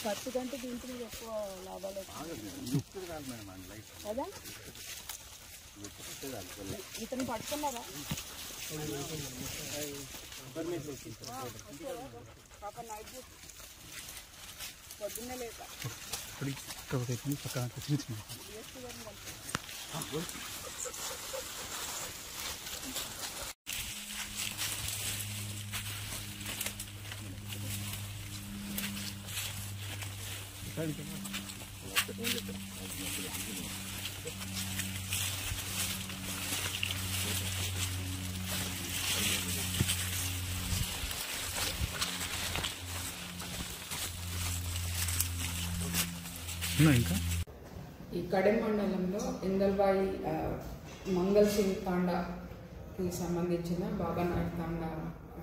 ఖర్చు కంటే దీంట్లో ఎక్కువ లాభాలు కదా. ఇతను పట్టుకున్నారా పాప నైట్ పొద్దున్నే లేక ఇంకా ఈ కడెం మండలంలో ఇందల్బాయి మంగళ్ సింగ్ తాండాకి సంబంధించిన బాబా నాయక్ తాండా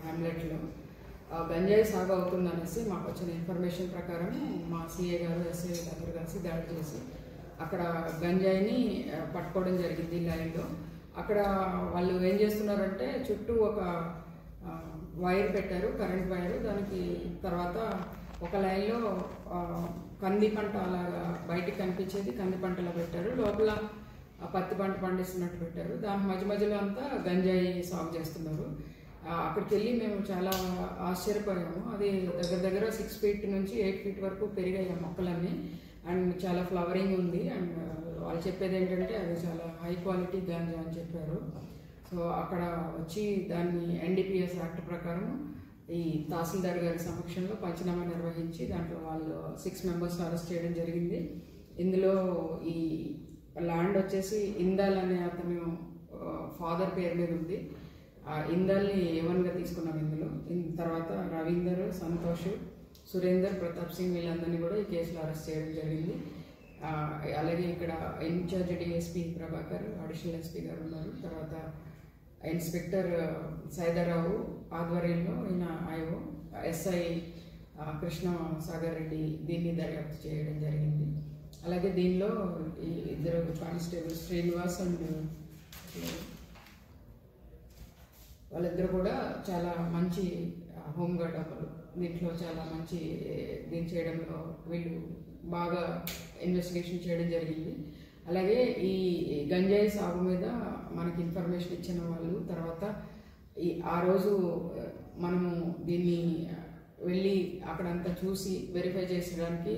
హ్యామ్లెట్లో గంజాయి సాగు అవుతుందనేసి మాకు వచ్చిన ఇన్ఫర్మేషన్ ప్రకారం మా సిఏ గారు ఎస్ఐ దగ్గర కలిసి దాడి చేసి అక్కడ గంజాయిని పట్టుకోవడం జరిగింది లైన్లో. అక్కడ వాళ్ళు ఏం చేస్తున్నారంటే చుట్టూ ఒక వైర్ పెట్టారు, కరెంట్ వైరు. దానికి తర్వాత ఒక లైన్లో కంది పంట అలాగా బయటికి కనిపించేది కంది పంటలో పెట్టారు, లోపల పత్తి పంట పండిస్తున్నట్టు పెట్టారు. దాని మధ్య మధ్యలో అంతా గంజాయి సాగు చేస్తున్నారు. అక్కడికి వెళ్ళి మేము చాలా ఆశ్చర్యపోయాము. అది దగ్గర 6 feet నుంచి 8 feet వరకు పెరిగాయి మొక్కలన్నీ. అండ్ చాలా ఫ్లవరింగ్ ఉంది. అండ్ వాళ్ళు చెప్పేది ఏంటంటే అది చాలా హై క్వాలిటీ గాంజా అని చెప్పారు. సో అక్కడ వచ్చి దాన్ని NDPS యాక్ట్ ప్రకారం ఈ తహసీల్దార్ గారి సమక్షంలో పంచనామా నిర్వహించి దాంట్లో వాళ్ళు 6 members అరెస్ట్ చేయడం జరిగింది. ఇందులో ఈ ల్యాండ్ వచ్చేసి ఇందాల్ అనే అతను ఫాదర్ పేరు మీద ఉంది. ఇందాల్ని A1గా తీసుకున్నాం. ఇందులో తర్వాత రవీందర్, సంతోష్, సురేందర్, ప్రతాప్ సింగ్ వీళ్ళందరినీ కూడా ఈ కేసులో అరెస్ట్ చేయడం జరిగింది. అలాగే ఇక్కడ incharge DSP Prabhakar, additional SP గారు ఉన్నారు. తర్వాత ఇన్స్పెక్టర్ సైదారావు ఆధ్వర్యంలో ఈయన IO SI కృష్ణ సాగర్ రెడ్డి దీన్ని దర్యాప్తు చేయడం జరిగింది. అలాగే దీనిలో ఈ 2 కానిస్టేబుల్ శ్రీనివాస్ అండ్ వాళ్ళిద్దరు కూడా చాలా మంచి హోంగార్డ్ అవ్వరు. దీంట్లో చాలా మంచి దీన్ని చేయడంలో వీళ్ళు బాగా ఇన్వెస్టిగేషన్ చేయడం జరిగింది. అలాగే ఈ గంజాయి సాగు మీద మనకి ఇన్ఫర్మేషన్ ఇచ్చిన వాళ్ళు తర్వాత ఆ రోజు మనము దీన్ని వెళ్ళి అక్కడంతా చూసి వెరిఫై చేసడానికి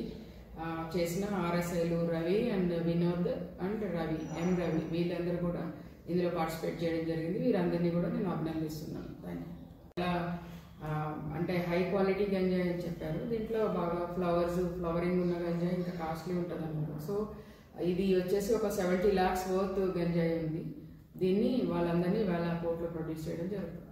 చేసిన RSIలు రవి అండ్ వినోద్ అండ్ రవి వీళ్ళందరూ కూడా ఇందులో పార్టిసిపేట్ చేయడం జరిగింది. వీరందరినీ కూడా నేను అభినందిస్తున్నాను. అంటే హై క్వాలిటీ గంజాయి అని చెప్పారు. దీంట్లో బాగా ఫ్లవరింగ్ ఉన్న గంజాయి ఇంకా కాస్ట్లీ ఉంటుంది అన్నారు. సో ఇది వచ్చేసి ఒక 70 lakhs worth గంజాయి ఉంది. దీన్ని వాళ్ళందరినీ 1,000 కోట్లు ప్రొడ్యూస్ చేయడం జరుగుతుంది.